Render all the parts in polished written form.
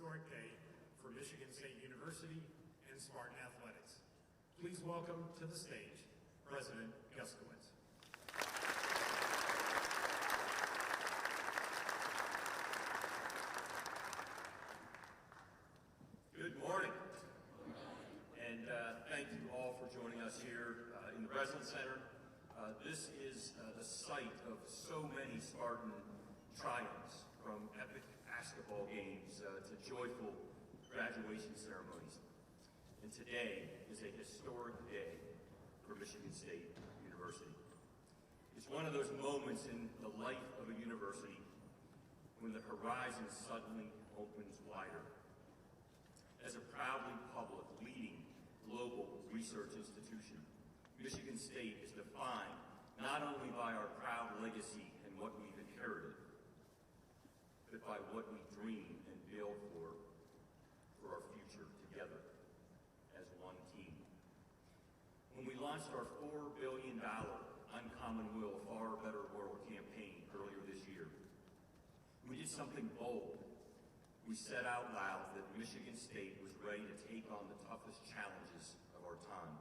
historic day for Michigan State University and Spartan Athletics. Please welcome to the stage President Guskowitz. Good morning. And thank you all for joining us here in the Breslin Center. This is the site of so many Spartan triumphs, from epic basketball games to joyful graduation ceremonies. And today is a historic day for Michigan State University. It's one of those moments in the life of a university when the horizon suddenly opens wider. As a proudly public, leading global research institution, Michigan State is defined not only by our proud legacy and what we've inherited, but by what we dream and build for our future together as one team. When we launched our $4 billion Uncommon Will, Far Better World campaign earlier this year, we did something bold. We said out loud that Michigan State was ready to take on the toughest challenges of our time,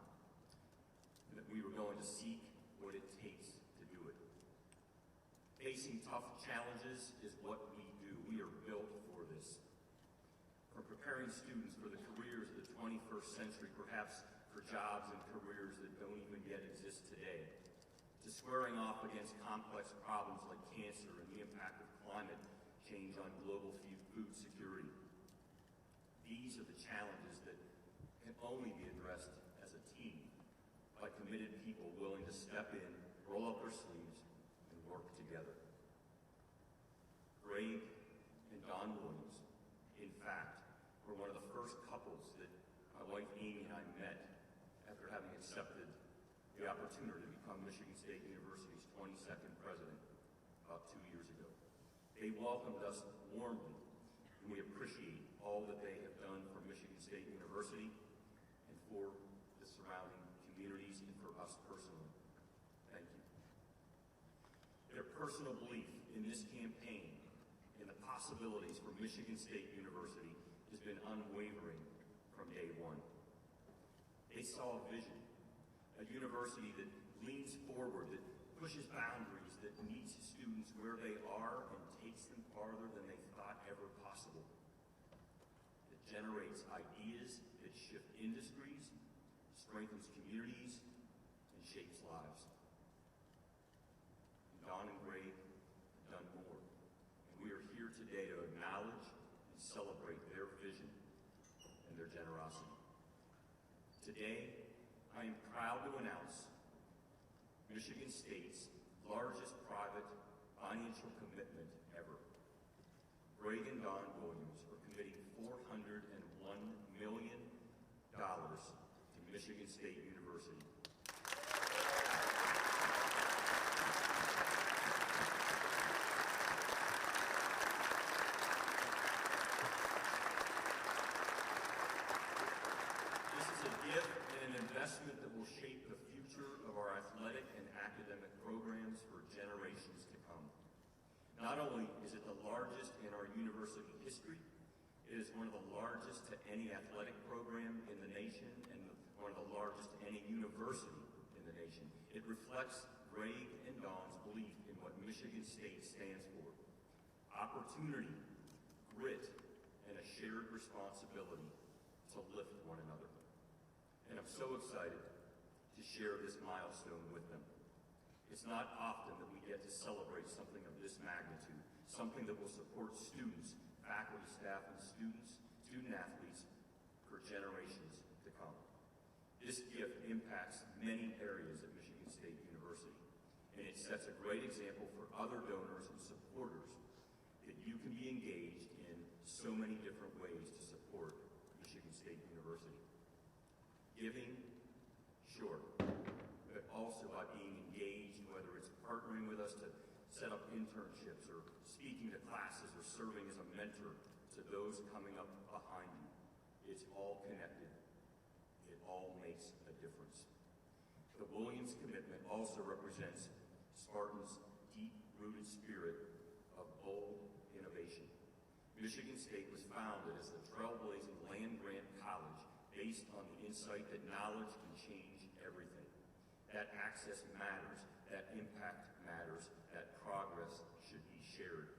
and that we were going to seek what it takes to do it. Facing tough challenges is what we do. We are built for this. From preparing students for the careers of the 21st century, perhaps for jobs and careers that don't even yet exist today, to squaring off against complex problems like cancer and the impact of climate change on global food security. These are the challenges that can only be addressed as a team by committed people willing to step in, roll up their sleeves, and work together. Greg and Don Williams, in fact, were one of the first couples that my wife Amy and I met after having accepted the opportunity to become Michigan State University's 22nd president about 2 years ago. They welcomed us warmly, and we appreciate all that they have done for Michigan State University and for the surrounding communities and for us personally. Thank you. Their personal belief in this campaign and the possibilities for Michigan State University has been unwavering from day one. They saw a vision, a university that leans forward, that pushes boundaries, that meets students where they are and takes them farther than they thought ever possible, that generates ideas that shift industries, strengthens communities, and shapes lives. And Don and Greg have done more, and we are here today to acknowledge and celebrate their vision and their generosity. Today, I am proud to announce Michigan State's largest private financial commitment ever. Greg and Don Williams are committing $401 million to Michigan State University. Investment that will shape the future of our athletic and academic programs for generations to come. Not only is it the largest in our university history, it is one of the largest to any athletic program in the nation and one of the largest to any university in the nation. It reflects Greg and Don's belief in what Michigan State stands for: opportunity, grit, and a shared responsibility to lift one another. And I'm so excited to share this milestone with them. It's not often that we get to celebrate something of this magnitude, something that will support students, faculty, staff, and student athletes for generations to come. This gift impacts many areas at Michigan State University, and it sets a great example for other donors and supporters that you can be engaged in so many different ways to support Michigan State University. Giving, sure, but also by being engaged, whether it's partnering with us to set up internships or speaking to classes or serving as a mentor to those coming up behind you. It's all connected. It all makes a difference. The Williams commitment also represents Spartan's deep-rooted spirit of bold innovation. Michigan State was founded as the trailblazing land-grant college based on the insight that knowledge can change everything, that access matters, that impact matters, that progress should be shared.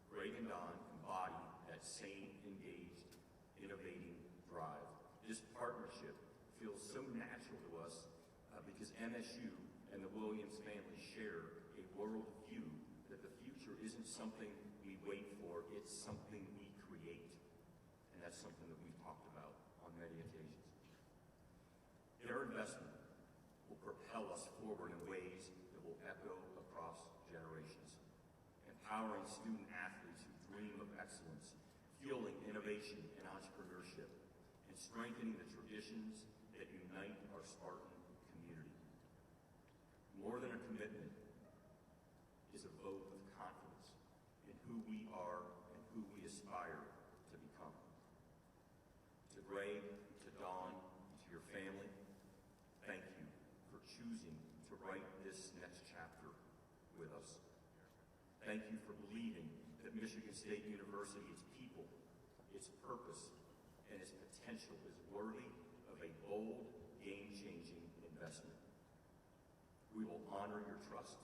Greg and Don embody that same engaged, innovating drive. This partnership feels so natural to us because MSU and the Williams family share a world view that the future isn't something we wait for, it's something we create. And that's something that we've talked about on many occasions. Their investment will propel us forward in ways that will echo across generations, empowering student athletes who dream of excellence, fueling innovation and entrepreneurship, and strengthening the traditions that unite our Spartan community. More than a commitment is a vote of confidence in who we are and who we aspire to become. To Greg, to Dawn, to your family, thank you for choosing to write this next chapter with us. Thank you for believing that Michigan State University, its people, its purpose, and its potential is worthy of a bold, game-changing investment. We will honor your trust.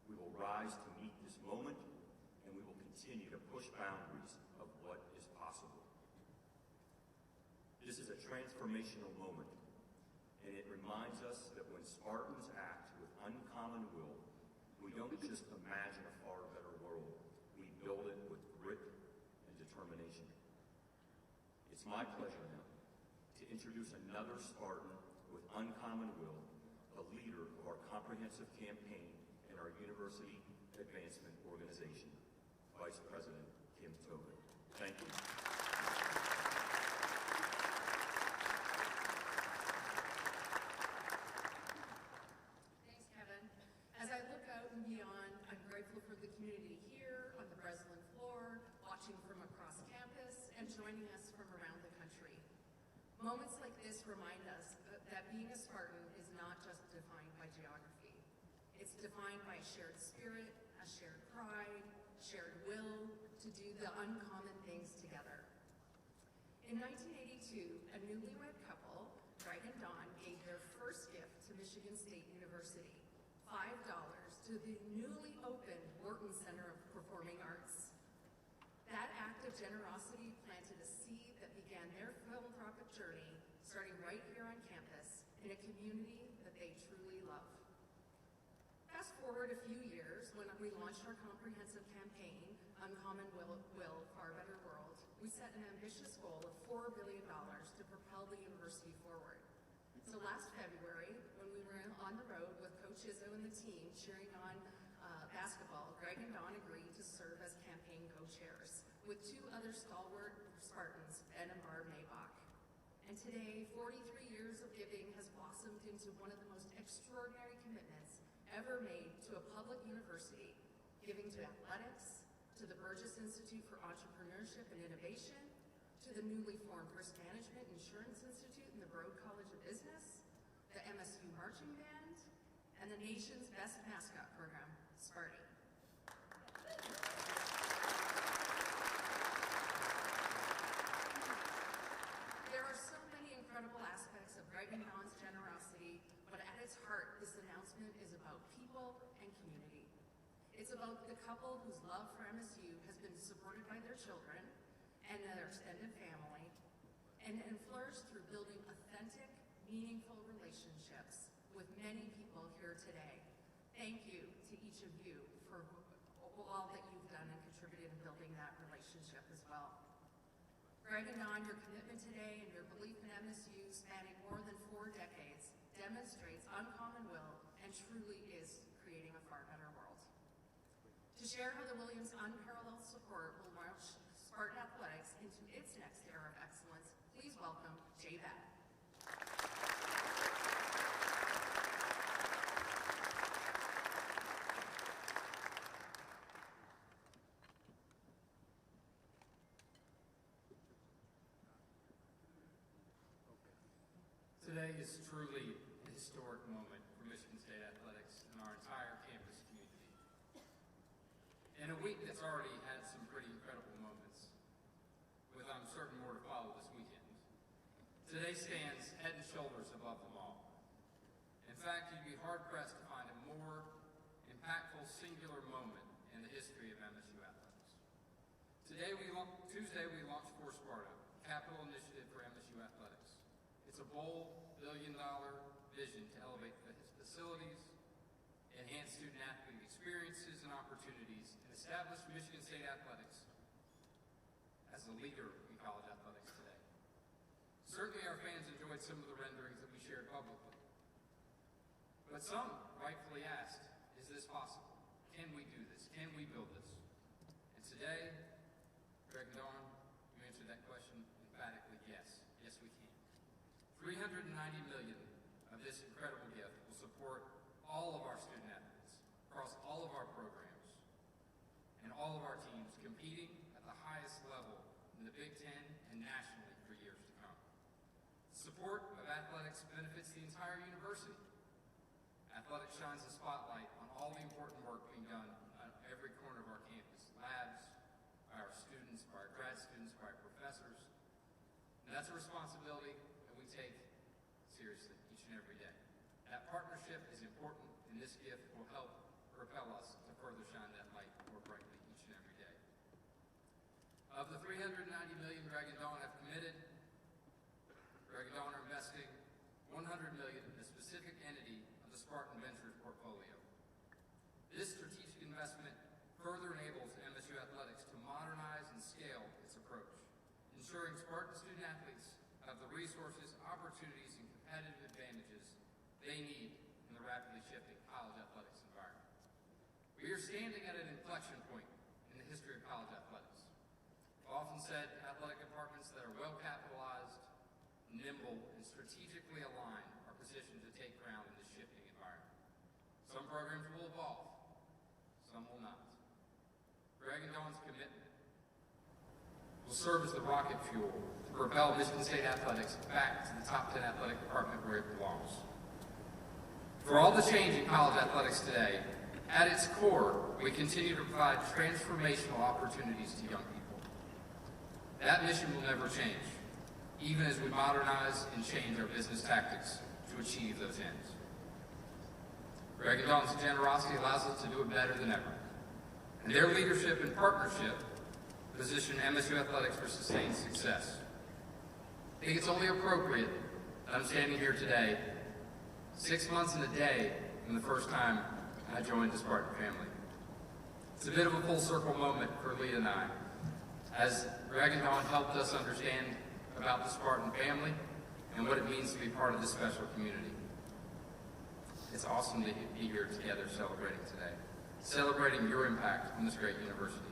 We will rise to meet this moment, and we will continue to push boundaries of what is possible. This is a transformational moment, and it reminds us that when Spartans act with uncommon will, we don't just imagine a far better world, we build it with grit and determination. It's my pleasure now to introduce another Spartan with uncommon will, a leader of our comprehensive campaign in our University Advancement Organization, Vice President Kim Tobin. Thank you. Thanks, Kevin. As I look out and beyond, I'm grateful for the community here on the Breslin floor, watching from across campus, and joining us from around the country. Moments like this remind us that being a Spartan is not just defined by geography. It's defined by a shared spirit, a shared pride, shared will to do the uncommon things together. In 1982, a newlywed couple, Greg and Dawn, gave their first gift to Michigan State University, $5 to the newly opened Wharton Center of Performing Arts. That act of generosity planted a seed that began their philanthropic journey, starting right here on campus in a community that they truly love. Fast forward a few years when we launched our comprehensive campaign, Uncommon Will, Far Better World, we set an ambitious goal of $4 billion to propel the university forward. So last February, when we were on the road with Coach Izzo and the team cheering on basketball, Greg and Dawn agreed to serve as campaign co-chairs with two other stalwart Spartans, Ben and Barb Maybach. And today, 43 years of giving has blossomed into one of the most extraordinary commitments ever made to a public university, giving to athletics, to the Burgess Institute for Entrepreneurship and Innovation, to the newly formed Risk Management Insurance Institute and the Broad College of Business, the MSU Marching Band, and the nation's best mascot program, Sparty. There are so many incredible aspects of Greg and Dawn's generosity, but at its heart, this announcement is about people and community. It's about the couple whose love for MSU has been supported by their children and their extended family, and flourished through building authentic, meaningful relationships with many people here today. Thank you to each of you for all that you've done and contributed in building that relationship as well. Greg and Dawn, your commitment today and your belief in MSU spanning more than 4 decades demonstrates uncommon will and truly is creating a far better world. To share how the Williams' unparalleled support will launch Spartan Athletics into its next era of excellence, please welcome Jay Bett. Today is truly a historic moment for Michigan State Athletics and our entire campus community. In a week that's already had some pretty incredible moments, certain more to follow this weekend. Today stands head and shoulders above them all. In fact, you'd be hard-pressed to find a more impactful singular moment in the history of MSU athletics. Tuesday, we launched For Sparta, capital initiative for MSU athletics. It's a bold, billion-dollar vision to elevate facilities, enhance student-athlete experiences and opportunities, and establish Michigan State athletics as a leader in college athletics today. Certainly, our fans enjoyed some of the renderings that we shared publicly. But some rightfully asked, is this possible? Can we do this? Can we build this? And today, Greg and Dawn, you answered that question emphatically, yes. Yes, we can. $390 million of this incredible gift will support all of our student athletes across all of our programs and all of our teams competing at the highest level in the Big Ten and nationally for years to come. Support of athletics benefits the entire university. Athletics shines a spotlight on all the important work being done on every corner of our campus, labs, by our students, by our grad students, by our professors. And that's a responsibility that we take seriously each and every day. That partnership is important, and this gift will help propel us to further shine that light more brightly each and every day. Of the $390 million Greg and Dawn have committed, Greg and Dawn are investing $100 million in a specific entity of the Spartan Ventures portfolio. This strategic investment further enables MSU athletics to modernize and scale its approach, ensuring Spartan student athletes have the resources, opportunities, and competitive advantages they need in the rapidly shifting college athletics environment. We are standing at an inflection point in the history of college athletics. I've often said athletic departments that are well capitalized, nimble, and strategically aligned are positioned to take ground in this shifting environment. Some programs will evolve, some will not. Greg and Dawn's commitment will serve as the rocket fuel to propel Michigan State athletics back to the top 10 athletic department where it belongs. For all the change in college athletics today, at its core, we continue to provide transformational opportunities to young people. That mission will never change, even as we modernize and change our business tactics to achieve those ends. Greg and Dawn's generosity allows us to do it better than ever, and their leadership and partnership position MSU athletics for sustained success. I think it's only appropriate that I'm standing here today, 6 months and a day from the first time I joined the Spartan family. It's a bit of a full circle moment for Leah and I, as Greg and Dawn helped us understand about the Spartan family and what it means to be part of this special community. It's awesome to be here together celebrating today, celebrating your impact on this great university.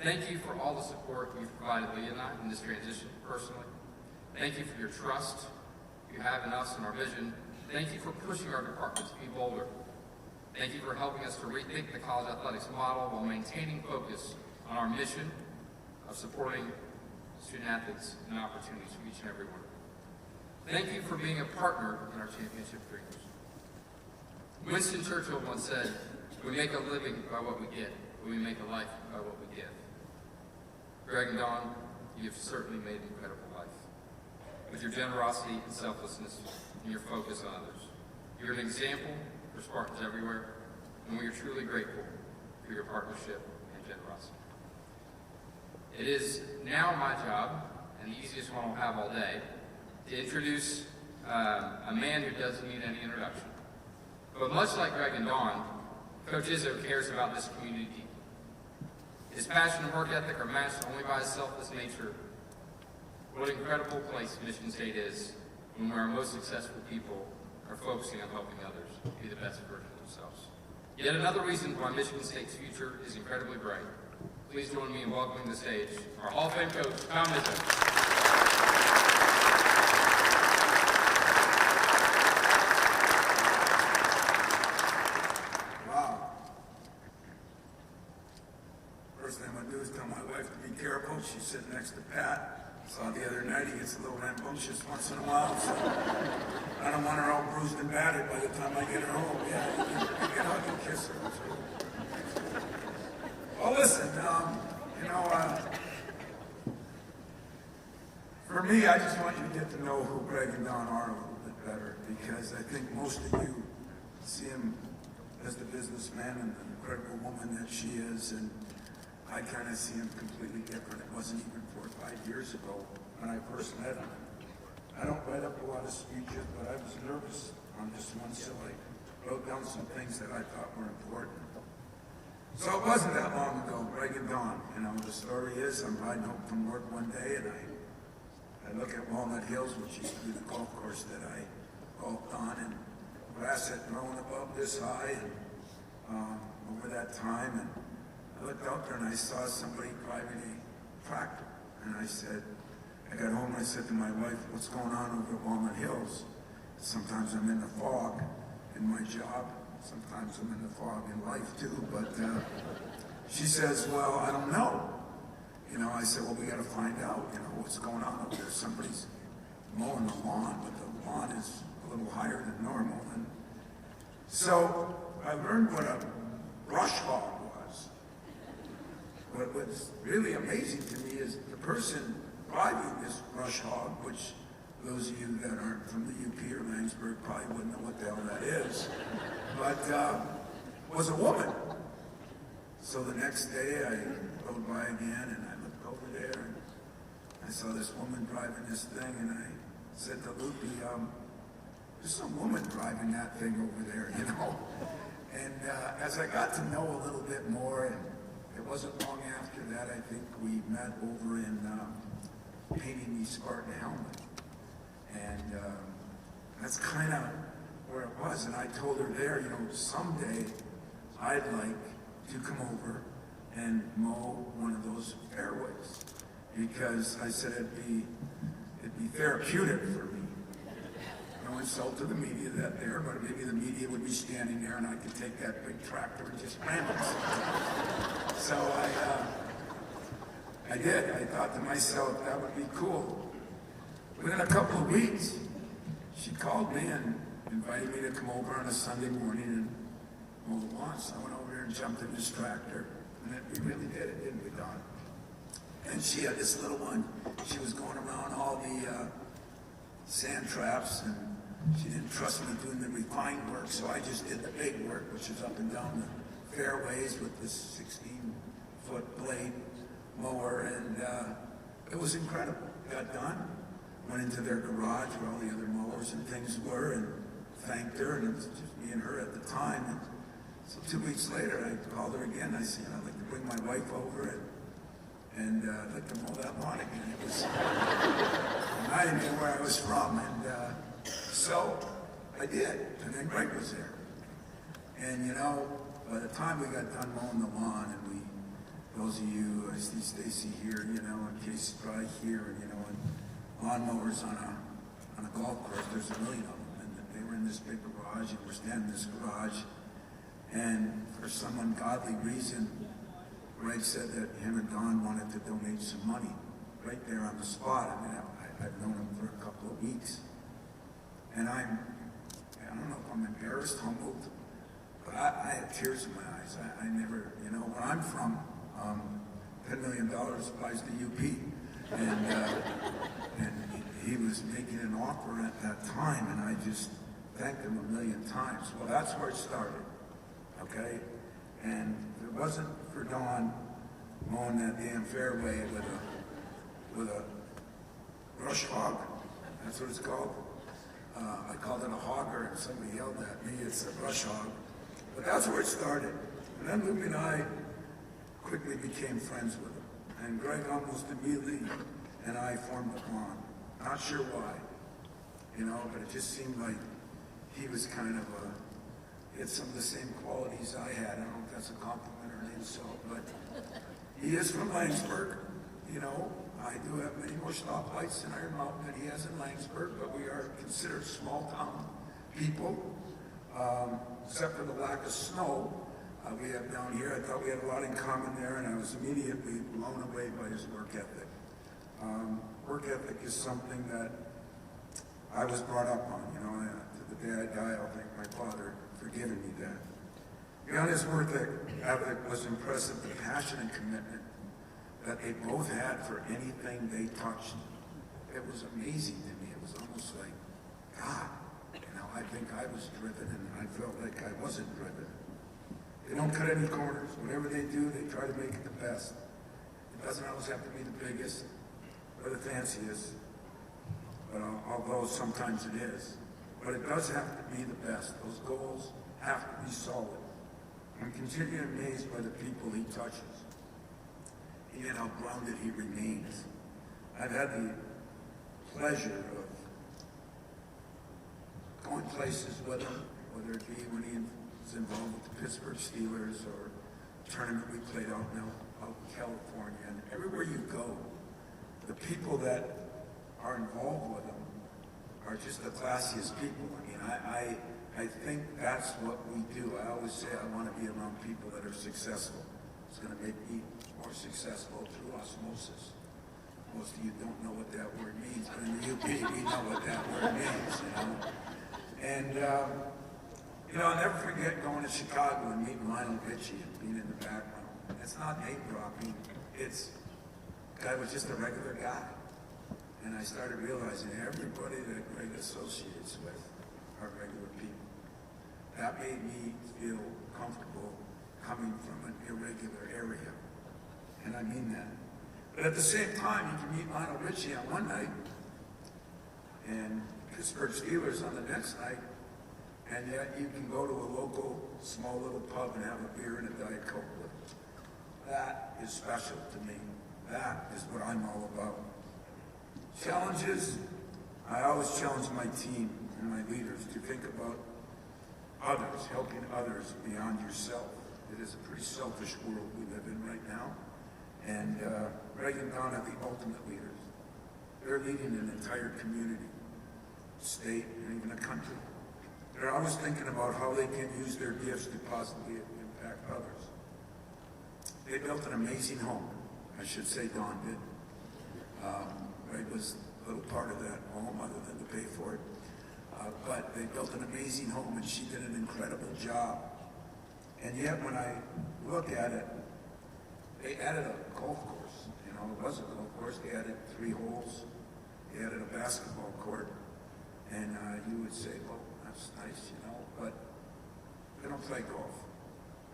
Thank you for all the support you've provided Leah and I in this transition personally. Thank you for your trust you have in us and our vision. Thank you for pushing our department to be bolder. Thank you for helping us to rethink the college athletics model while maintaining focus on our mission of supporting student athletes and opportunities for each and every one. Thank you for being a partner in our championship dreams. Winston Churchill once said, "We make a living by what we get, but we make a life by what we give." Greg and Dawn, you've certainly made an incredible life. With your generosity and selflessness and your focus on others. You're an example for Spartans everywhere, and we are truly grateful for your partnership and generosity. It is now my job, and the easiest one I'll have all day, to introduce a man who doesn't need any introduction. But much like Greg and Dawn, Coach Izzo cares about this community deeply. His passion and work ethic are matched only by his selfless nature. What an incredible place Michigan State is when our most successful people are focusing on helping others be the best version of themselves. Yet another reason why Michigan State's future is incredibly bright. Please join me in welcoming to the stage our Hall of Fame coach, Tom Izzo. She's sitting next to Pat. Saw the other night he gets a little rambunctious once in a while, so I don't want her all bruised and battered by the time I get her home. Yeah, you can hug and kiss her. Well, listen, For me, I just want you to get to know who Greg and Dawn are a little bit better, because I think most of you see him as the businessman and the incredible woman that she is, and I kind of see him completely different. It wasn't even 4 or 5 years ago when I first met him. I don't write up a lot of speeches, but I was nervous on this one, so I wrote down some things that I thought were important. So it wasn't that long ago, Greg and Dawn. You know, the story is I'm riding home from work one day, and I look at Walnut Hills, which used to be the golf course that I golfed on, and grass had grown above this high and over that time. And I looked out there and I saw somebody driving a tractor. And I got home and I said to my wife, what's going on over at Walnut Hills? Sometimes I'm in the fog in my job. Sometimes I'm in the fog in life too. But she says, well, I don't know. You know, I said, well, we got to find out, you know, what's going on over there. Somebody's mowing the lawn, but the lawn is a little higher than normal. And so I learned what a brush hog was. What was really amazing to me is the person driving this brush hog, which those of you that aren't from the UP or Langsburg probably wouldn't know what the hell that is, but was a woman. So the next day I rode by again and I looked over there and I saw this woman driving this thing, and I said to Loopy, there's some woman driving that thing over there, you know. And as I got to know a little bit more, and it wasn't long after that, I think we met over in painting the Spartan helmet. And that's kind of where it was. And I told her there, you know, someday I'd like to come over and mow one of those fairways, because I said it'd be therapeutic for me. No insult to the media that there, but maybe the media would be standing there and I could take that big tractor and just ram it. So I did. I thought to myself, that would be cool. Within a couple of weeks, she called me and invited me to come over on a Sunday morning and mow the lawn. So I went over there and jumped in this tractor, and we really did it, didn't we, Don? And she had this little one. She was going around all the sand traps, and she didn't trust me doing the refined work, so I just did the big work, which is up and down the fairways with this 16-foot blade mower, and it was incredible. Got done, went into their garage where all the other mowers and things were, and thanked her, and it was just me and her at the time. And so 2 weeks later, I called her again. I said, I'd like to bring my wife over and I'd like to mow that lawn again. It was I didn't know where I was from, and so I did. And then Greg was there, and you know, by the time we got done mowing the lawn, and those of you, I see Stacy here, you know, and Casey Dry here, and you know, and lawnmowers on a golf course, there's a million of them, and they were in this big garage, and we're standing in this garage, and for some ungodly reason, Greg said that him and Don wanted to donate some money right there on the spot. I mean, I've known him for a couple of weeks, and I don't know if I'm embarrassed, humbled, but I had tears in my eyes. I never, you know, where I'm from, $10 million applies to UP, and he was making an offer at that time, and I just thanked him a million times. Well, that's where it started, okay? And if it wasn't for Dawn mowing that damn fairway with a brush hog, that's what it's called. I called it a hogger, and somebody yelled at me, it's a brush hog. But that's where it started. And then Luke and I quickly became friends with him. And Greg almost immediately and I formed a bond. Not sure why, you know, but it just seemed like he was kind of he had some of the same qualities I had. I don't know if that's a compliment or an insult, but he is from Langsburg, you know. I do have many more stoplights in Iron Mountain than he has in Langsburg, but we are considered small town people, except for the lack of snow we have down here. I thought we had a lot in common there, and I was immediately blown away by his work ethic. Work ethic is something that I was brought up on, you know, and to the day I die, I'll thank my father for giving me that. Beyond his work ethic was impressive the passion and commitment that they both had for anything they touched. it was amazing to me. It was almost like, God, I think I was driven, and I felt like I wasn't driven. They don't cut any corners. Whatever they do, they try to make it the best. It doesn't always have to be the biggest or the fanciest, but although sometimes it is. But it does have to be the best. Those goals have to be solid. I'm continually amazed by the people he touches, and yet how grounded he remains. I've had the pleasure of going places with him, whether it be when he was involved with the Pittsburgh Steelers or a tournament we played out in California. And everywhere you go, the people that are involved with him are just the classiest people. I mean, I think that's what we do. I always say I want to be around people that are successful. It's going to make me more successful through osmosis. Most of you don't know what that word means, but in the UP, we know what that word means, And, I'll never forget going to Chicago and meeting Lionel Richie and being in the background. It's not name dropping. It's, the guy was just a regular guy. And I started realizing everybody that Greg associates with are regular people. That made me feel comfortable coming from an irregular area. And I mean that. But at the same time, you can meet Lionel Richie on one night and Pittsburgh Steelers on the next night, and yet you can go to a local, small little pub and have a beer and a Diet Coke with them. That is special to me. That is what I'm all about. Challenges, I always challenge my team and my leaders to think about others, helping others beyond yourself. It is a pretty selfish world we live in right now. And Greg and Don are the ultimate leaders. They're leading an entire community, state, and even a country. They're always thinking about how they can use their gifts to positively impact others. They built an amazing home. I should say Don did. Greg was a little part of that home other than to pay for it. But they built an amazing home, and she did an incredible job. And yet when I look at it, they added a golf course. It was a golf course. They added 3 holes. They added a basketball court. And you would say, well, that's nice, but they don't play golf.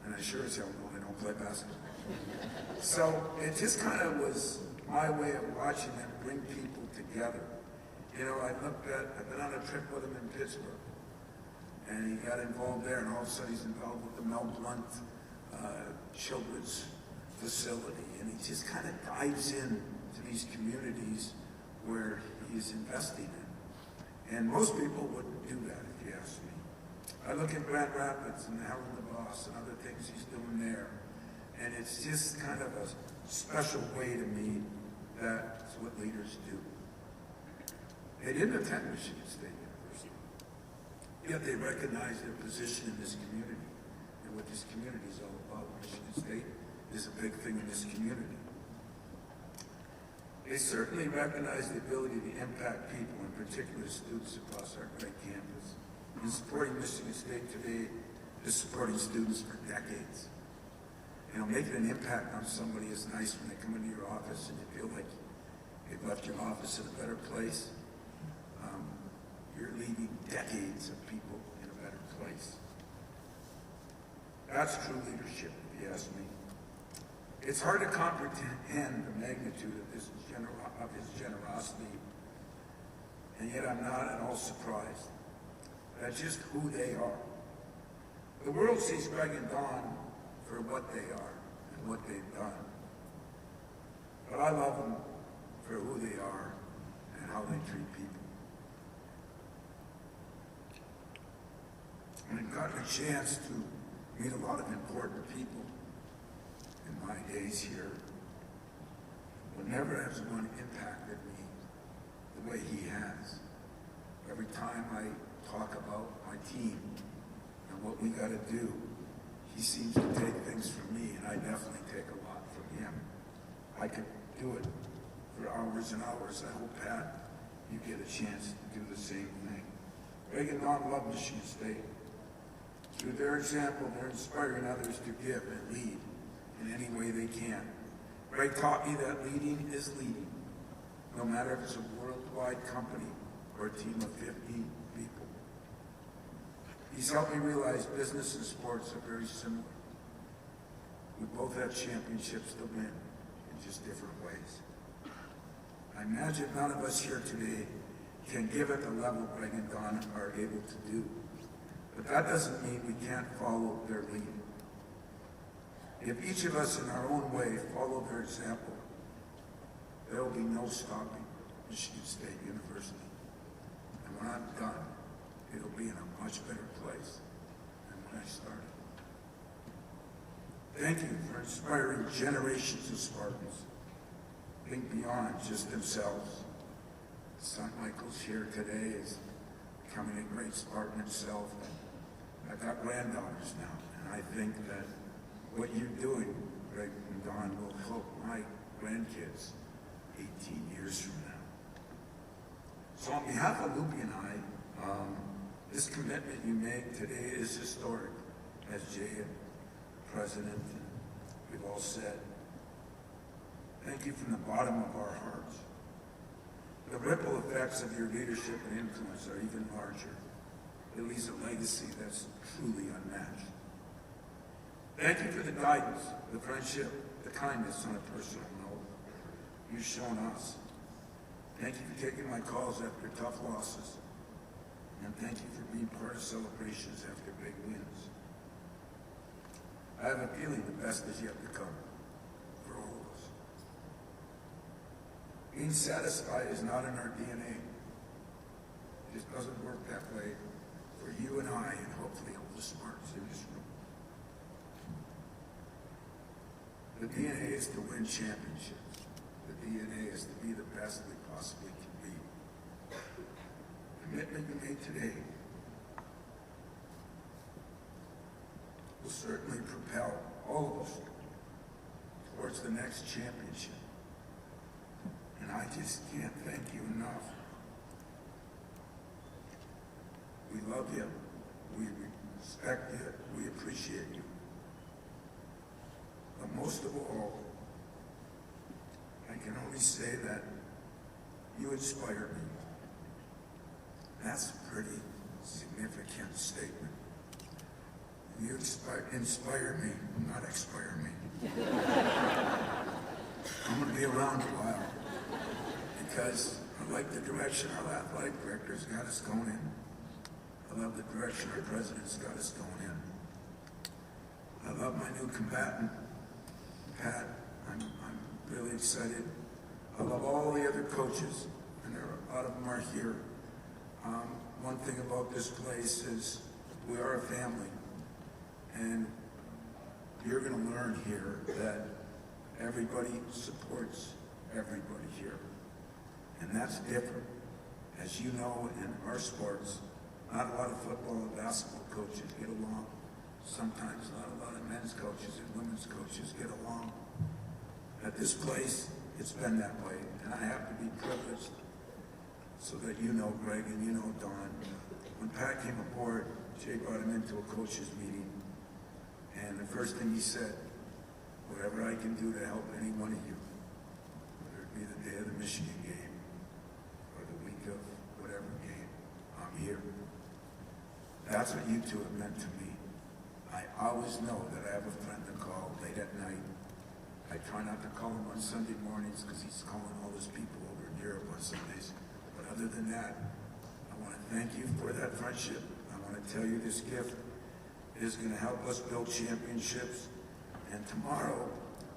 And I sure as hell know they don't play basketball. So it just kind of was my way of watching them bring people together. I've been on a trip with him in Pittsburgh. And he got involved there, and all of a sudden he's involved with the Mel Blount Children's Facility. And he just kind of dives in to these communities where he's investing in. And most people wouldn't do that, if you ask me. I look at Grand Rapids and Helen the Boss and other things he's doing there, and it's just kind of a special way to me. That's what leaders do. They didn't attend Michigan State University, yet they recognize their position in this community and what this community is all about. Michigan State is a big thing in this community. They certainly recognize the ability to impact people, in particular students across our great campus. And supporting Michigan State today is supporting students for decades. Making an impact on somebody is nice when they come into your office and you feel like you've left your office in a better place. You're leaving decades of people in a better place. That's true leadership, if you ask me. It's hard to comprehend the magnitude of his generosity, and yet I'm not at all surprised. That's just who they are. The world sees Greg and Don for what they are and what they've done. But I love them for who they are and how they treat people. I've gotten a chance to meet a lot of important people in my days here. But never has one impacted me the way he has. Every time I talk about my team and what we got to do, he seems to take things from me, and I definitely take a lot from him. I could do it for hours and hours. I hope, Pat, you get a chance to do the same thing. Greg and Don love Michigan State. Through their example, they're inspiring others to give and lead in any way they can. Greg taught me that leading is leading, no matter if it's a world worldwide company or a team of 15 people. He's helped me realize business and sports are very similar. We both have championships to win in just different ways. I imagine none of us here today can give at the level Greg and Don are able to do. But that doesn't mean we can't follow their lead. If each of us in our own way follow their example, there will be no stopping Michigan State University. And when I'm done, it'll be in a much better place than when I started. Thank you for inspiring generations of Spartans. Think beyond just themselves. Son Michael's here today is becoming a great Spartan himself. I've got granddaughters now, and I think that what you're doing, Greg and Don, will help my grandkids 18 years from now. So on behalf of Luby and I, this commitment you make today is historic, as Jay and President and we've all said. Thank you from the bottom of our hearts. The ripple effects of your leadership and influence are even larger. It leaves a legacy that's truly unmatched. Thank you for the guidance, the friendship, the kindness on a personal note you've shown us. Thank you for taking my calls after tough losses. And thank you for being part of celebrations after big wins. I have a feeling the best is yet to come for all of us. Being satisfied is not in our DNA. It just doesn't work that way for you and I, and hopefully all the Spartans in this room. The DNA is to win championships. The DNA is to be the best we possibly can be. The commitment you made today will certainly propel all of us towards the next championship. And I just can't thank you enough. We love you, we respect you, we appreciate you. But most of all, I can only say that you inspire me. That's a pretty significant statement. You inspire me, not expire me. I'm going to be around a while because I like the direction our athletic director's got us going in. I love the direction our president's got us going in. I love my new combatant, Pat. I'm really excited. I love all the other coaches, and a lot of them are here. One thing about this place is we are a family, and you're going to learn here that everybody supports everybody here. And that's different. As you know, in our sports, not a lot of football and basketball coaches get along. Sometimes not a lot of men's coaches and women's coaches get along. At this place, it's been that way, and I have to be privileged so that you know Greg and you know Don. When Pat came aboard, Jay brought him into a coaches meeting, and the first thing he said, whatever I can do to help any one of you, whether it be the day of the Michigan game or the week of whatever game, I'm here. That's what you two have meant to me. I always know that I have a friend to call late at night. I try not to call him on Sunday mornings because he's calling all those people over in Europe on Sundays. But other than that, I want to thank you for that friendship. I want to tell you this gift is going to help us build championships. And tomorrow,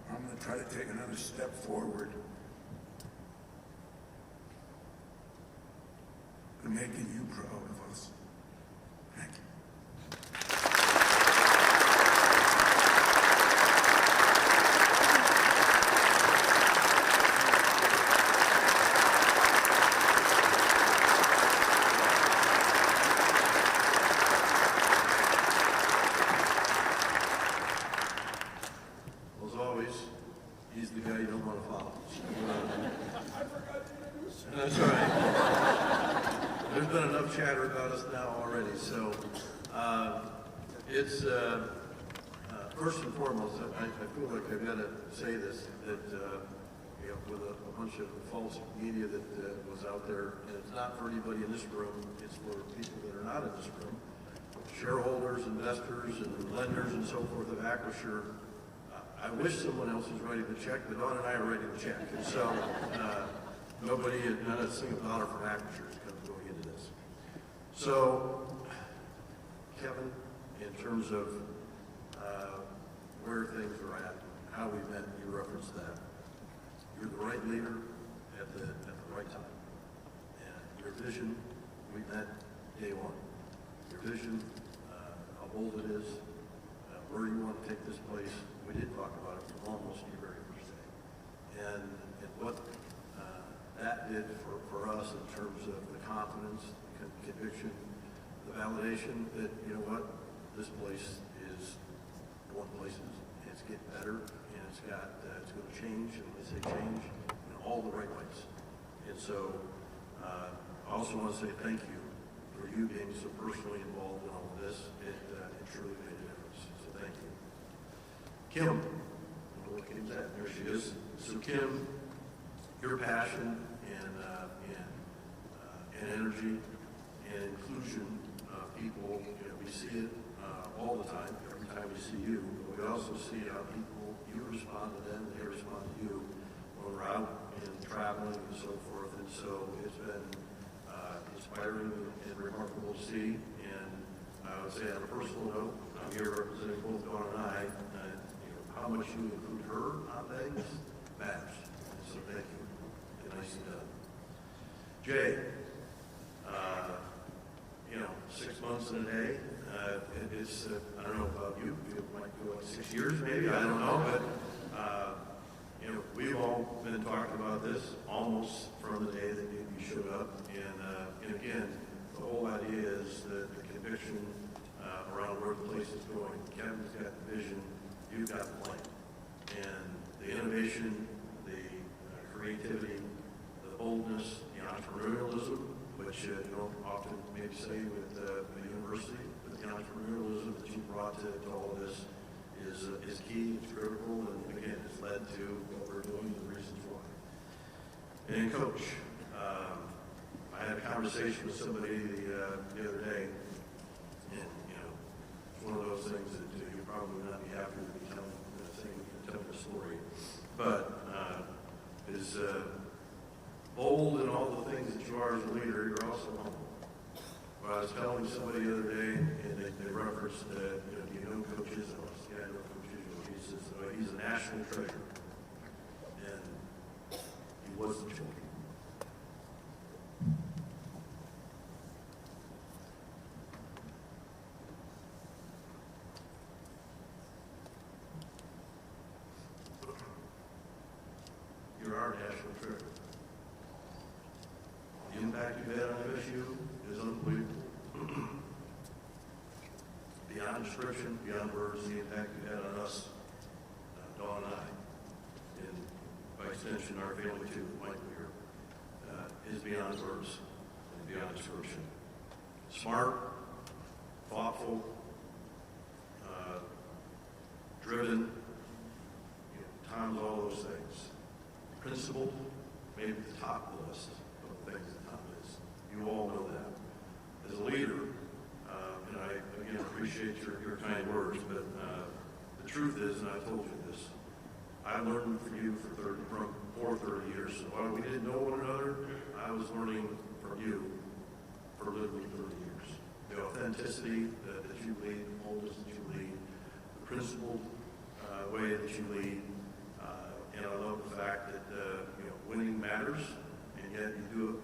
I'm going to try to take another step forward in making you proud of us. Thank you. Well, as always, he's the guy you don't want to follow. I forgot to introduce you. That's all right. There's been enough chatter about us now already, so it's first and foremost, I feel like I've got to say this, that with a bunch of false media that was out there. And it's not for anybody in this room, it's for people that are not in this room. Shareholders, investors, and lenders and so forth of Acrisure. I wish someone else was writing the check, but Dawn and I are writing the check. And so not a single dollar from Acrisure is going into this. So, Kevin, in terms of where things are at, how we met, you referenced that. You're the right leader at the right time. And your vision, we met day one. Your vision, how bold it is, where you want to take this place. We did talk about it from almost your very first day. And what that did for us in terms of the confidence, the conviction, the validation that, you know what, this place is going places. It's getting better, and it's going to change, and when I say change, in all the right ways. And so I also want to say thank you for you being so personally involved in all of this. It truly made a difference. So thank you. Kim, I don't know what Kim's at. There she is. So Kim, your passion and energy and inclusion of people, we see it all the time, every time we see you. But we also see how people, you respond to them, they respond to you when we're out and traveling and so forth. And so it's been inspiring and remarkable to see. And I would say on a personal note, I'm here representing both Dawn and I, how much you include her on things matters. So thank you. And nicely done. Jay, 6 months and a day. It's, I don't know about you, it might go like 6 years maybe, I don't know, but, we've all been talking about this almost from the day that you showed up. And again, the whole idea is that the conviction around where the place is going. Kevin's got the vision, you've got the plan. And the innovation, the creativity, the boldness, the entrepreneurialism, which often maybe say with the university, but the entrepreneurialism that you brought to all of this is key, it's critical, and again, it's led to what we're doing and the reasons why. And Coach, I had a conversation with somebody the other day, and it's one of those things that you probably would not be happy to be telling the story, but is bold in all the things that you are as a leader, you're also humble. But I was telling somebody the other day, and they referenced that, do you know Coach Isabel? Yeah, I know Coach Isabel. He says, he's a national treasure. And he wasn't joking. You're our national treasure. The impact you've had on MSU is unbelievable. Beyond description, beyond words, the impact you had on us, Dawn and I, and by extension our family too, Mike here, is beyond words and beyond description. Smart, thoughtful, driven, times all those things. Principled, maybe the top of the list of the things that Tom is. You all know that. As a leader, and I, again, appreciate your kind words, but the truth is, and I told you this, I learned from you for 30 years. So while we didn't know one another, I was learning from you for literally 30 years. The authenticity that you lead, the boldness that you lead, the principled way that you lead, and I love the fact that winning matters, and yet you do it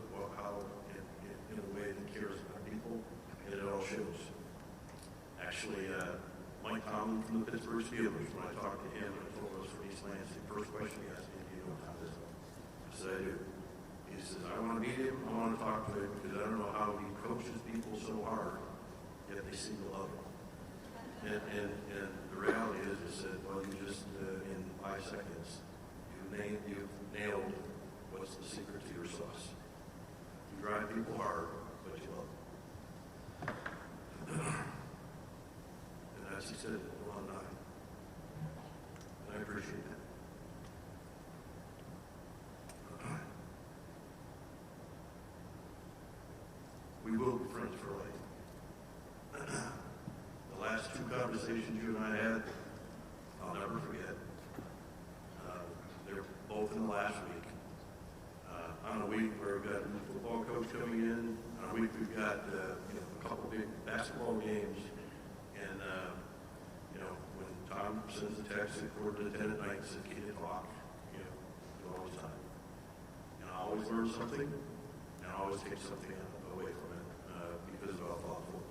in a way that cares about people, and it all shows. Actually, Mike Tomlin from the Pittsburgh Steelers, when I talked to him, and I told us from East Lansing, first question he asked me, do you know Tom Izzo? I said, I do. He says, I want to meet him, I want to talk to him, because I don't know how he coaches people so hard, yet they seem to love him. And the reality is that, well, you just, in 5 seconds, you've nailed what's the secret to your sauce. You drive people hard, but you love them. And as he said, Ron and I appreciate that. conversations you and I had, I'll never forget. They're both in the last week. On a week where we've got a new football coach coming in, on a week we've got a couple big basketball games, and when Tom sends a text at 9:45 at night, says 8 o'clock, do all the time. And I always learn something, and I always take something away from it because of how thoughtful,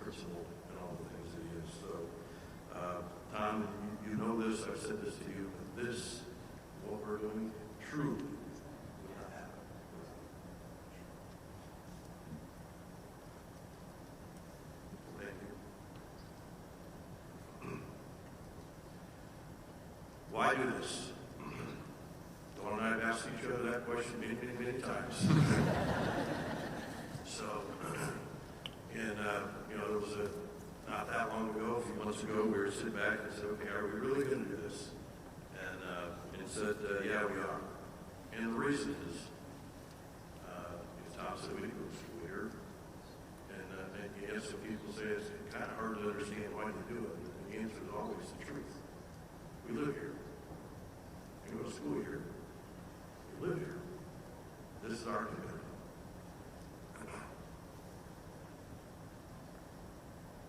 principled, and all the things that he is. So, Tom, you know this, I've said this to you, but this, what we're doing, truly would not happen without you. Thank you. Why do this? Dawn and I have asked each other that question many, many, many times. So, and there was not that long ago, a few months ago, we were sitting back and said, okay, are we really going to do this? And said, yeah, we are. And the reason is, Tom said we go to school here, and you have some people say it's kind of hard to understand why you do it, and the answer is always the truth. We live here. We go to school here. We live here. This is our community.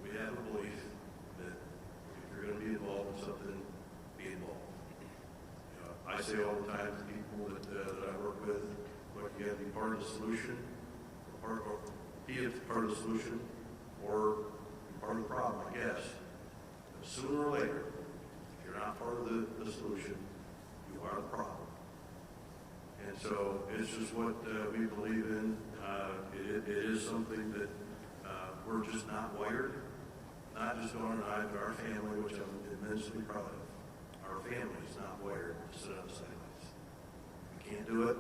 We have a belief that if you're going to be involved in something, be involved. I say all the time to people that I work with, look, you have to be part of the solution, or be part of the solution, or be part of the problem, I guess. But sooner or later, if you're not part of the solution, you are the problem. And so it's just what we believe in. It is something that we're just not wired. Not just Dawn and I, but our family, which I'm immensely proud of. Our family's not wired to sit on the sidelines. We can't do it.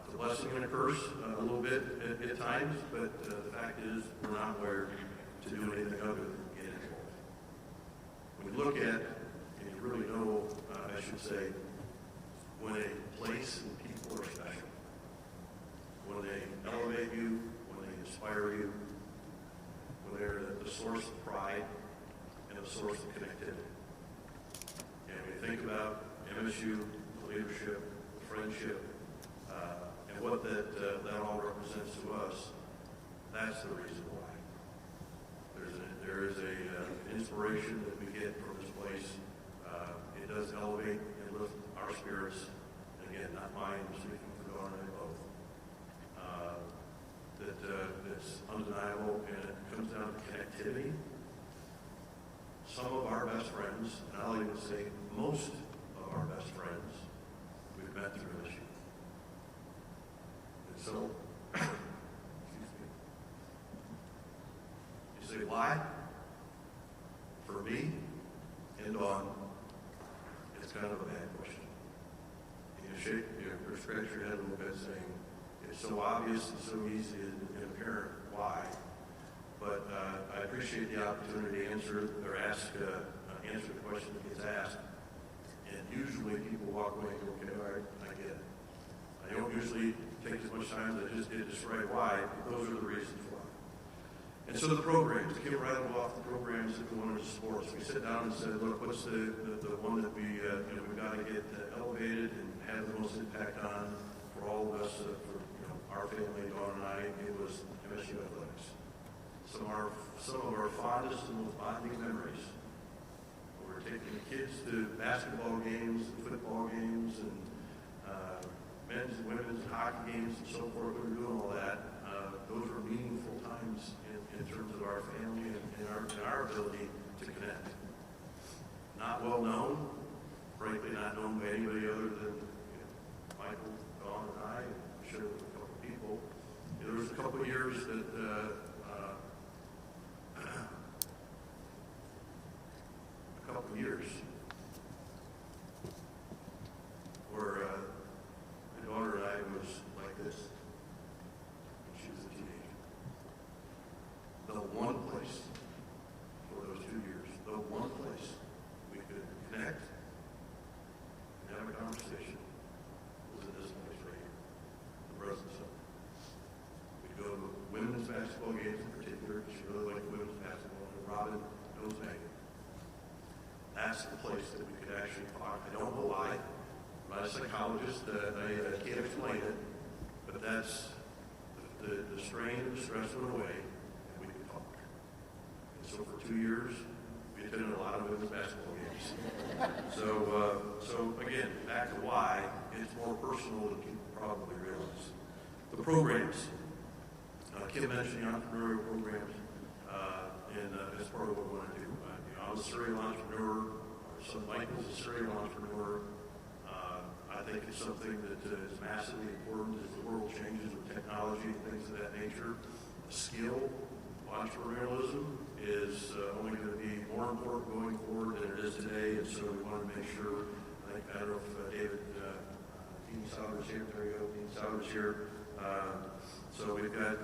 It's a blessing and a curse a little bit at times, but the fact is we're not wired to do anything other than get involved. When we look at, and you really know, I should say, when a place and people are special, when they elevate you, when they inspire you, when they're the source of pride and the source of connectivity. And when you think about MSU, the leadership, the friendship, and what that all represents to us, that's the reason why. There is a inspiration that we get from this place. It does elevate and lift our spirits. And again, not mine, I'm speaking for Dawn and I both. That's undeniable, and it comes down to connectivity. Some of our best friends, and I'll even say most of our best friends, we've met through MSU. And so, excuse me. You say, why? For me and Dawn, it's kind of a bad question. You scratch your head a little bit saying, it's so obvious and so easy and apparent why, but I appreciate the opportunity to answer the question that gets asked. And usually people walk away and go, okay, all right, I get it. I don't usually take as much time as I just did to describe why, but those are the reasons why. And so the programs, Kim rattled off the programs that we wanted to support. So we sat down and said, look, what's the one that we've got to get elevated and have the most impact on for all of us, for our family, Dawn and I. It was MSU athletics. Some of our fondest and most bonding memories. We're taking the kids to basketball games, and football games, and men's and women's and hockey games and so forth. We were doing all that. Those were meaningful times in terms of our family and our ability to connect. Not well known, frankly not known by anybody other than Michael, Dawn, and I, and I'm sure with a couple people. There was a couple of years that where my daughter and I was like this when she was a teenager. The one place for those 2 years, the one place we could connect and have a conversation was in this place right here, the Breslin Center. We'd go to women's basketball games in particular. She really liked women's basketball, and Robin knows Megan. that's the place that we could actually talk. I don't know why. I'm not a psychologist. I can't explain it. But that's the strain and the stress went away, and we could talk. And so for 2 years, we attended a lot of women's basketball games. So again, back to why, it's more personal than people probably realize. The programs. Kim mentioned the entrepreneurial programs, and that's part of what we want to do. I'm a serial entrepreneur. Our son Michael's a serial entrepreneur. I think it's something that is massively important as the world changes with technology and things of that nature. The skill of entrepreneurialism is only going to be more important going forward than it is today, and so we want to make sure, I don't know if David, Dean Sauter's here, there you go, Dean Sauter's here. So we've got,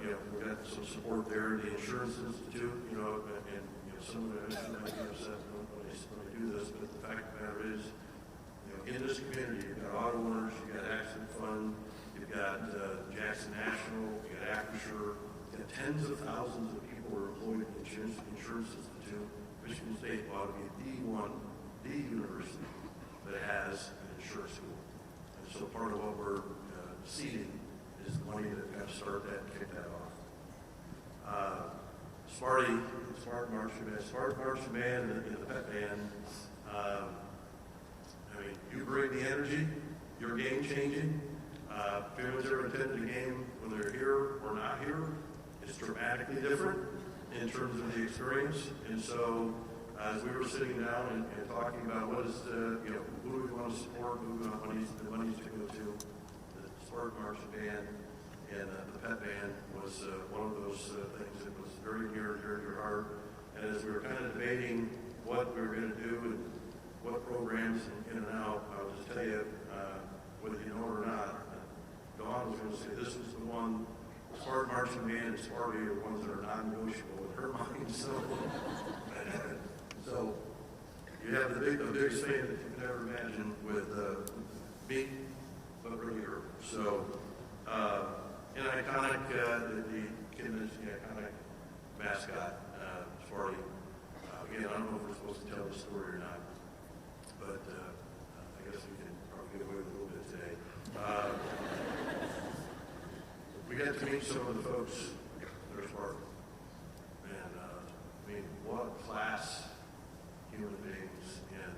we've got some support there. The Insurance Institute, and some of the might be upset when I do this, but the fact of the matter is, in this community, you've got auto owners, you've got accident fund, you've got Jackson National, you've got Acrisure, you've got tens of thousands of people who are employed in the Insurance Institute. Michigan State ought to be the university that has an insurance school. And so part of what we're seeding is the money to kind of start that and kick that off. Smart Marching Band and the Pet Band. You bring the energy, you're game changing. Families ever attended a game when they're here or not here, it's dramatically different in terms of the experience. And so as we were sitting down and talking about what is, who do we want to support, who do we want the monies to go to, the Smart Marching Band and the Pet Band was one of those things that was very near to your heart. And as we were kind of debating what we were going to do and what programs in and out, I'll just tell you, whether you know it or not, Dawn was going to say this is the one, Smart Marching Band and Sparty are the ones that are non-negotiable in her mind. So you have the biggest fan that you could ever imagine with me, but really her. So an iconic, the kid mentioned the iconic mascot, Sparty. Again, I don't know if we're supposed to tell the story or not, but I guess we can probably get away with a little bit today. We got to meet some of the folks that are Spartan. And what class human beings and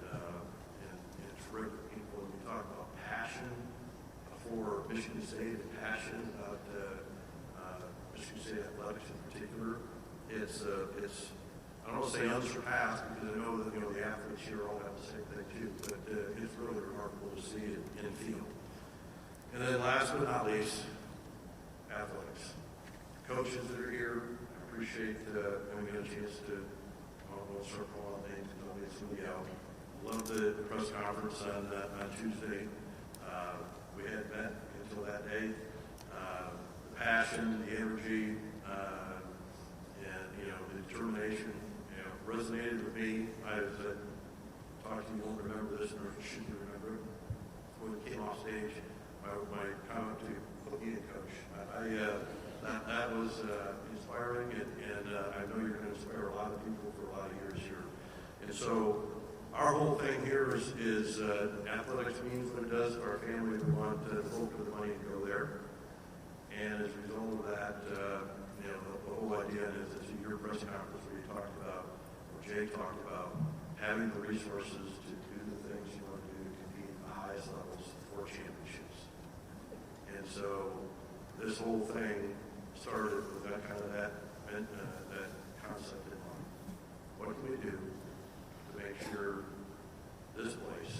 terrific people. And we talk about passion for Michigan State and passion about Michigan State athletics in particular. It's I don't want to say unsurpassed because I know that the athletes here all have the same thing too, but it's really remarkable to see it and feel. And then last but not least, athletics. Coaches that are here, I appreciate when we get a chance to, we'll start calling names and I'll get somebody out. Love the press conference on Tuesday. We hadn't met until that day. The passion, the energy, and the determination, resonated with me. I was talking to you, won't remember this, or should you remember it? When we came off stage, my comment to put me in, Coach. That was inspiring, and I know you're going to inspire a lot of people for a lot of years here. And so our whole thing here is athletics means what it does for our family. We want the bulk of the money to go there. And as a result of that, the whole idea is it's your press conference where you talked about, or Jay talked about, having the resources to do the things you want to do to compete at the highest levels for championships. And so this whole thing started with that kind of that concept in mind. What can we do to make sure this place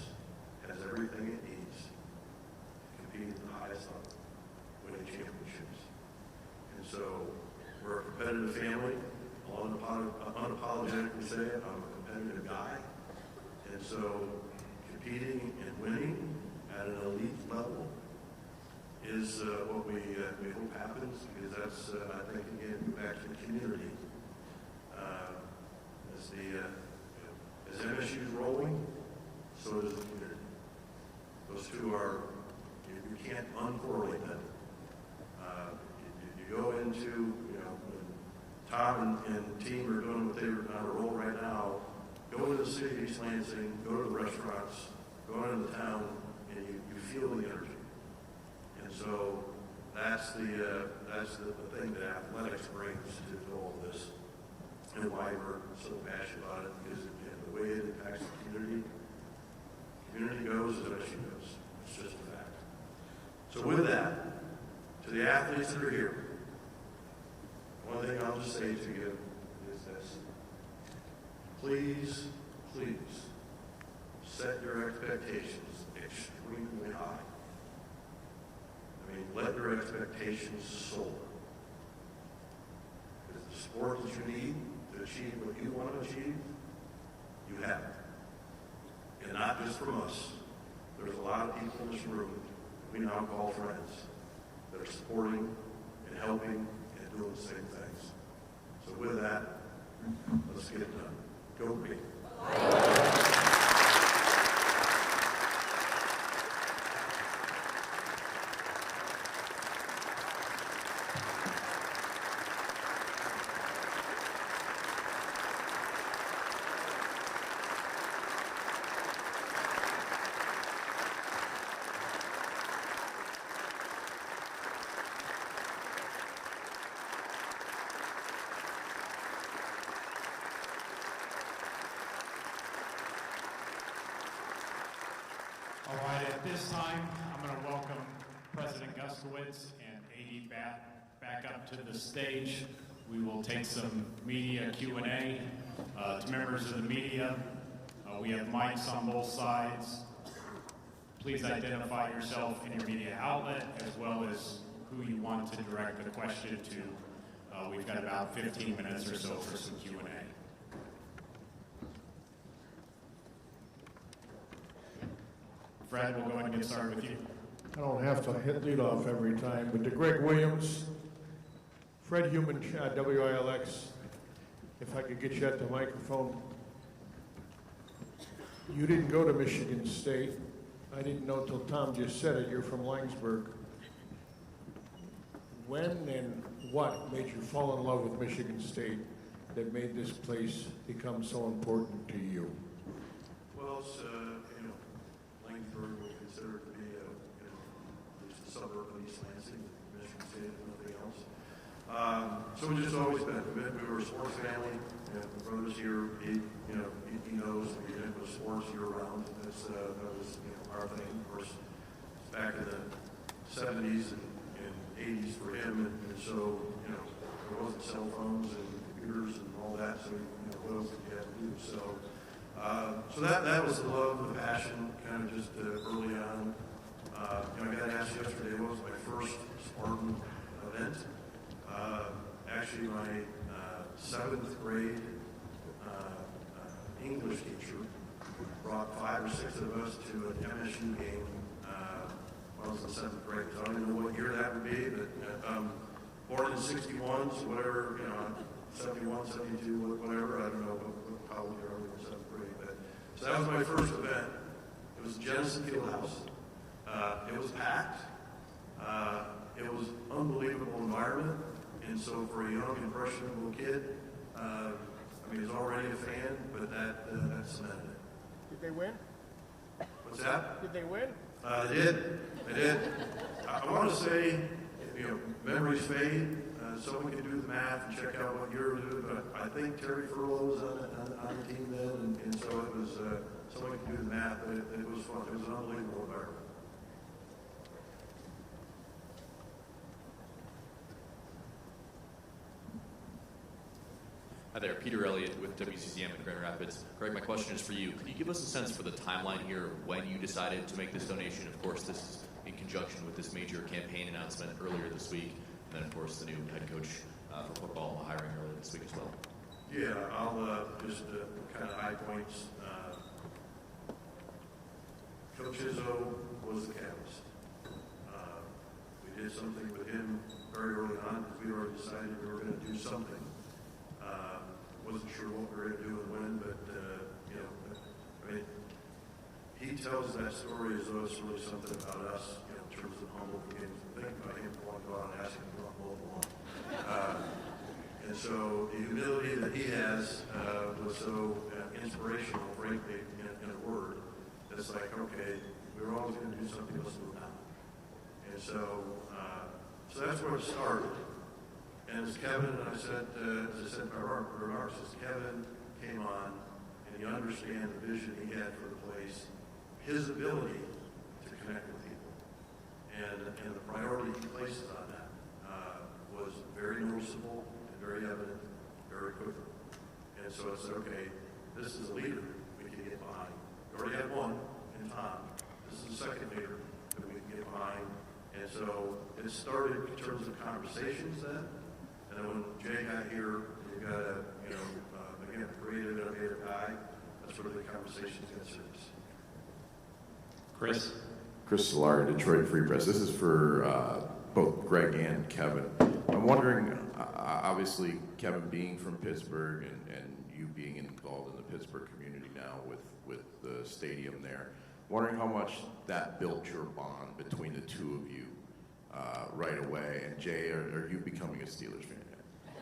has everything it needs to compete at the highest level, winning championships? And so we're a competitive family. I'll unapologetically say it. I'm a competitive guy. And so competing and winning at an elite level is what we hope happens, because that's, I think, again, back to the community. As MSU is rolling, so does the community. Those two are, you can't uncorrelate them. You go into, when Tom and team are doing what they're on a roll right now, go into the city of East Lansing, go to the restaurants, go into the town, and you feel the energy. And so that's the thing that athletics brings to all of this, and why we're so passionate about it, because again, the way it impacts the community goes as MSU goes. It's just a fact. So with that, to the athletes that are here, one thing I'll just say to you is this: please, please set your expectations extremely high. I mean, let your expectations soar. Because the sport that you need to achieve what you want to achieve, you have it. And not just from us. There's a lot of people in this room we now call friends that are supporting and helping and doing the same things. So with that, let's get it done. Go Green. All right, at this time, I'm going to welcome President Guskowitz and AD back up to the stage. We will take some media Q&A. To members of the media, we have mics on both sides. Please identify yourself and your media outlet, as well as who you want to direct the question to. We've got about 15 minutes or so for some Q&A. Fred, we'll go ahead and get started with you. I don't have to lead off every time, but to Greg Williams, Fred Human, WILX, if I could get you at the microphone. You didn't go to Michigan State. I didn't know till Tom just said it. You're from Laingsburg. When and what made you fall in love with Michigan State that made this place become so important to you? Well, it's, Laingsburg was considered to be at least a suburb of East Lansing, Michigan State, and nothing else. So we've just always been committed. We were a sports family. My brother's here. He knows we did with sports year round. That was our thing. Of course, back in the 70s and 80s for him, and so there wasn't cell phones and computers and all that. So what else did you have to do? So that was the love, the passion, kind of just early on. I got asked yesterday what was my first Spartan event. Actually, my 7th grade English teacher brought 5 or 6 of us to an MSU game when I was in 7th grade. So I don't even know what year that would be, but born in 61, so whatever, 71, 72, whatever, I don't know what college or early in 7th grade. But, so that was my first event. It was Jenison Fieldhouse. It was packed. It was an unbelievable environment. And so for a young, impressionable kid, he's already a fan, but that cemented it. Did they win? What's that? Did they win? They did. They did. I want to say, memories fade. Someone can do the math and check out what year it was, but I think Terry Furlow was on the team then, and so it was, someone can do the math, but it was fun. It was an unbelievable environment. Hi there, Peter Elliott with WCCM in Grand Rapids. Greg, my question is for you. Could you give us a sense for the timeline here of when you decided to make this donation? Of course, this is in conjunction with this major campaign announcement earlier this week, and then, of course, the new head coach for football hiring earlier this week as well. Yeah, I'll just kind of high points. Coach Izzo was the catalyst. We did something with him very early on because we already decided we were going to do something. Wasn't sure what we were going to do and when, but he tells that story as though it's really something about us, in terms of humble beginnings. Think about him wanting to go out and ask him to mow the lawn. And so the humility that he has was so inspirational, frankly, in a word. It's like, okay, we were always going to do something, let's do it now. And so, so that's where it started. And as Kevin and I said, as I said in our remarks, as Kevin came on and he understand the vision he had for the place, his ability to connect with people, and the priority he places on that was very noticeable and very evident very quickly. And so it's okay, this is a leader we can get behind. We already had one in Tom. This is the second leader that we can get behind. And so it started in terms of conversations then. And then when Jay got here, you got a, again, a creative, innovative guy. That's where the conversations got serious. Chris? Chris Solar, Detroit Free Press. This is for both Greg and Kevin. I'm wondering, obviously, Kevin being from Pittsburgh and you being involved in the Pittsburgh community now with the stadium there, wondering how much that built your bond between the two of you right away. And Jay, are you becoming a Steelers fan yet?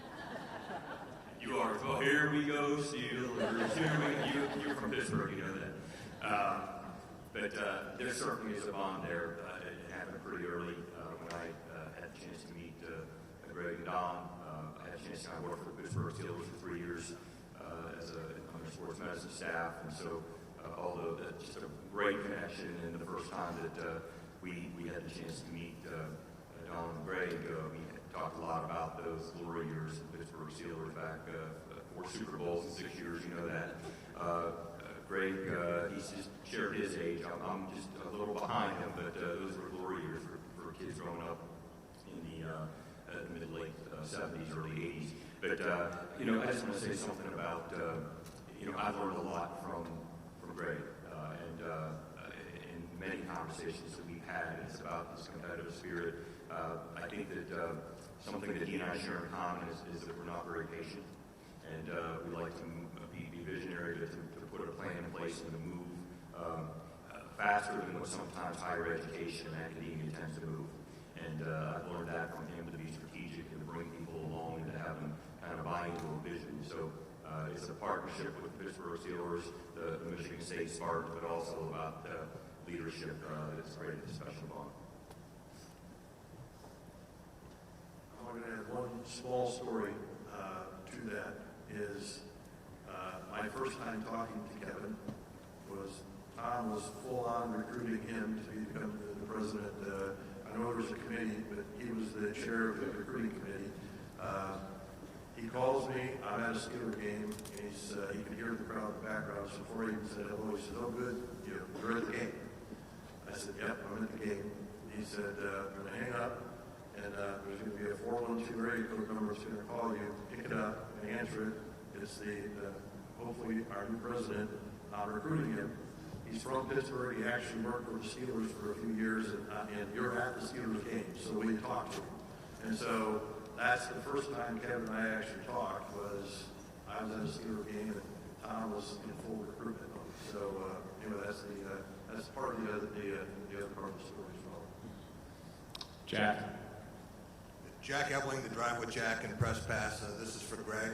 You are. Well, here we go, Steelers. You're from Pittsburgh, you know that. But there certainly is a bond there. It happened pretty early when I had a chance to meet Greg and Don. I had a chance to work for Pittsburgh Steelers for 3 years on the sports medicine staff. And so, although that's just a great connection, and the first time that we had the chance to meet Don and Greg, we talked a lot about those glory years of the Pittsburgh Steelers back 4 Super Bowls in 6 years, you know that. Greg, he's just shared his age. I'm just a little behind him, but those were glory years for kids growing up in the mid-late 70s, early 80s. But, I just want to say something about, I've learned a lot from Greg. And in many conversations that we've had, it's about this competitive spirit. I think that something that he and I share in common is that we're not very patient. And we like to be visionary, to put a plan in place and to move faster than what sometimes higher education and academia tends to move. And I've learned that from him, to be strategic and to bring people along and to have them kind of buy into a vision. So it's a partnership with the Pittsburgh Steelers, the Michigan State Spartans, but also about leadership that's created a special bond. I'm going to add one small story to that. Is my first time talking to Kevin was Tom was full on recruiting him to become the president. I know there was a committee, but he was the chair of the recruiting committee. He calls me. I'm at a Steeler game. And he can hear the crowd in the background. So before he even said hello, he said, "Oh, good, you're at the game." I said, "Yep, I'm at the game." He said, "I'm going to hang up, and there's going to be a 412 area code number that's going to call you. Pick it up and answer it. It's hopefully our new president. I'm recruiting him. He's from Pittsburgh. He actually worked for the Steelers for a few years, and you're at the Steelers game, so we talked to him." And so that's the first time Kevin and I actually talked. I was at a Steelers game, and Tom was in full recruitment mode. So that's part of the other part of the story as well. Jack Ebling, the Drive with Jack and Press Pass. This is for Greg.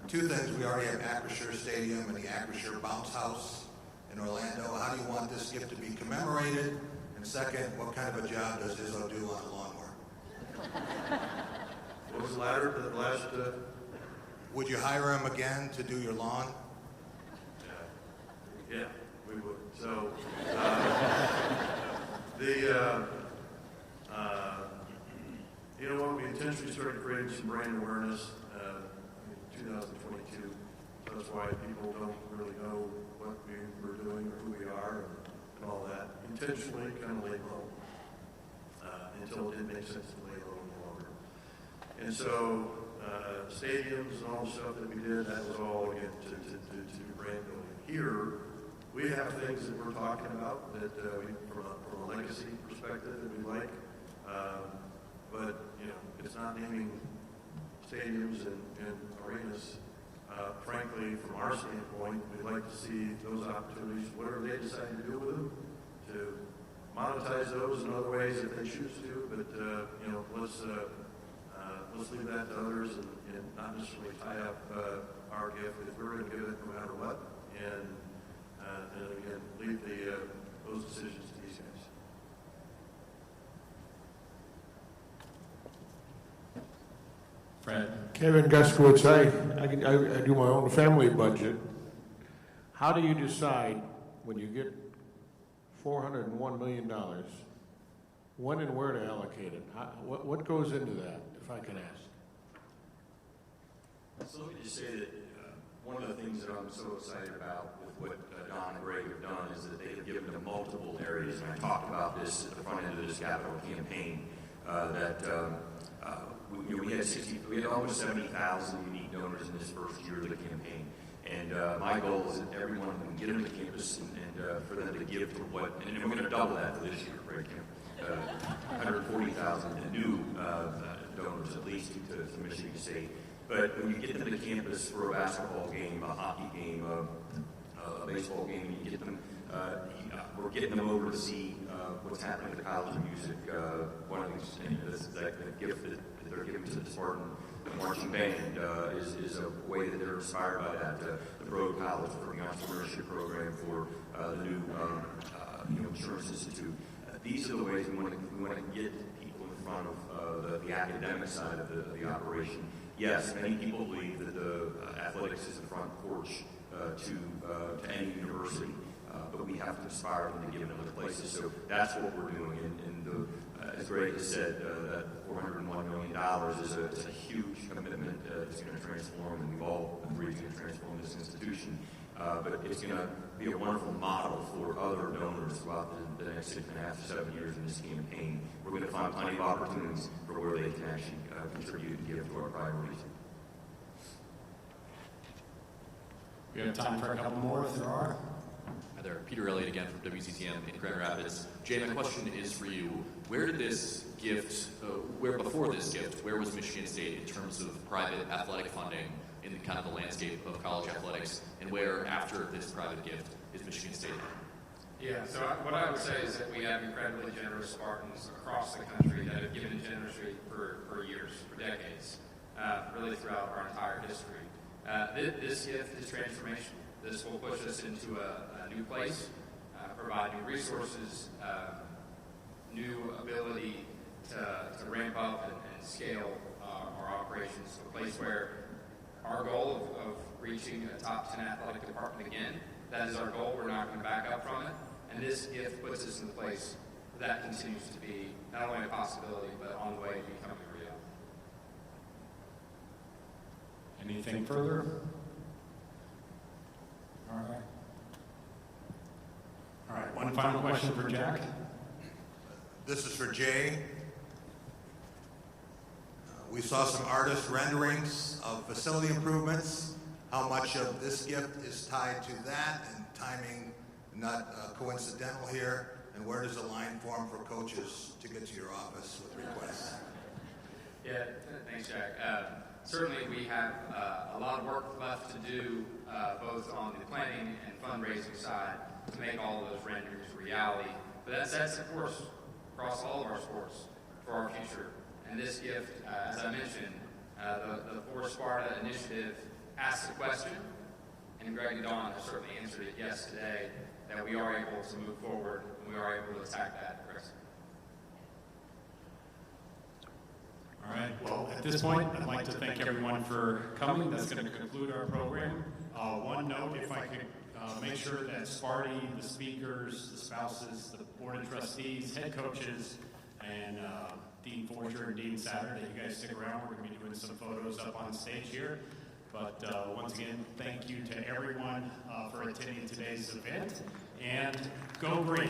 Two things. We already have Acrisure Stadium and the Acrisure Bounce House in Orlando. How do you want this gift to be commemorated? And second, what kind of a job does Izzo do on the lawnmower? What was the last? Would you hire him again to do your lawn? Yeah, we would. So you know what? We intentionally started creating some brand awareness in 2022. So that's why people don't really know what we were doing or who we are and all that. Intentionally kind of laid low until it didn't make sense to lay low any longer. And so stadiums and all the stuff that we did, that was all again to brand building. Here, we have things that we're talking about that from a legacy perspective that we like. But it's not naming stadiums and arenas. Frankly, from our standpoint, we'd like to see those opportunities, whatever they decide to do with them, to monetize those in other ways if they choose to. But let's leave that to others and not necessarily tie up our our gift, because we're going to give it no matter what. And again, leave those decisions to these guys. Fred? Kevin Guskowitz, I do my own family budget. How do you decide when you get $401 million, when and where to allocate it? What goes into that, if I can ask? So let me just say that one of the things that I'm so excited about with what Don and Greg have done is that they have given to multiple areas, and I talked about this at the front end of this capital campaign, we had almost 70,000 unique donors in this first year of the campaign. And my goal is that everyone can get them to campus and for them to give to what, and we're going to double that for this year, right? 140,000 new donors at least to Michigan State. But when you get them to campus for a basketball game, a hockey game, a baseball game, you get them, we're getting them over to see what's happening at the College of Music. One of these things, that gift that they're giving to the Spartan marching band is a way that they're inspired by that. The Broad College for the entrepreneurship program for the new Insurance Institute. These are the ways we want to get people in front of the academic side of the operation. Yes, many people believe that the athletics is the front porch to any university, but we have to inspire them to give them other places. So that's what we're doing. And as Greg has said, that $401 million is a huge commitment. It's going to transform, and we've all agreed it's going to transform this institution. But it's going to be a wonderful model for other donors throughout the next 6.5 to 7 years in this campaign. We're going to find plenty of opportunities for where they can actually contribute and give to our priorities. We have time for a couple more if there are. Hi there, Peter Elliott again from WCCM in Grand Rapids. Jay, my question is for you. Where did this gift, before this gift, where was Michigan State in terms of private athletic funding in kind of the landscape of college athletics, and where, after this private gift, is Michigan State? Yeah, so what I would say is that we have incredibly generous Spartans across the country that have given generously for years, for decades, really throughout our entire history. This gift is transformational. This will push us into a new place, provide new resources, new ability to ramp up and scale our operations to a place where our goal of reaching a top 10 athletic department again, that is our goal. We're not going to back up from it. And this gift puts us in a place that continues to be not only a possibility, but on the way to becoming a reality. Anything further? All right. All right, one final question for Jack. This is for Jay. We saw some artist renderings of facility improvements. How much of this gift is tied to that, and timing not coincidental here? And where does the line form for coaches to get to your office with requests? Yeah, thanks, Jack. Certainly we have a lot of work left to do, both on the planning and fundraising side, to make all of those renderings a reality. But that sets the course across all of our sports for our future. And this gift, as I mentioned, the For Sparta initiative asks the question, and Greg and Don have certainly answered it yes today, that we are able to move forward and we are able to attack that aggressively. All right, well, at this point, I'd like to thank everyone for coming. That's going to conclude our program. One note, if I could make sure that Sparty, the speakers, the spouses, the board of trustees, head coaches, and Dean Forger and Dean Satter, that you guys stick around. We're going to be doing some photos up on stage here. But once again, thank you to everyone for attending today's event, and go green.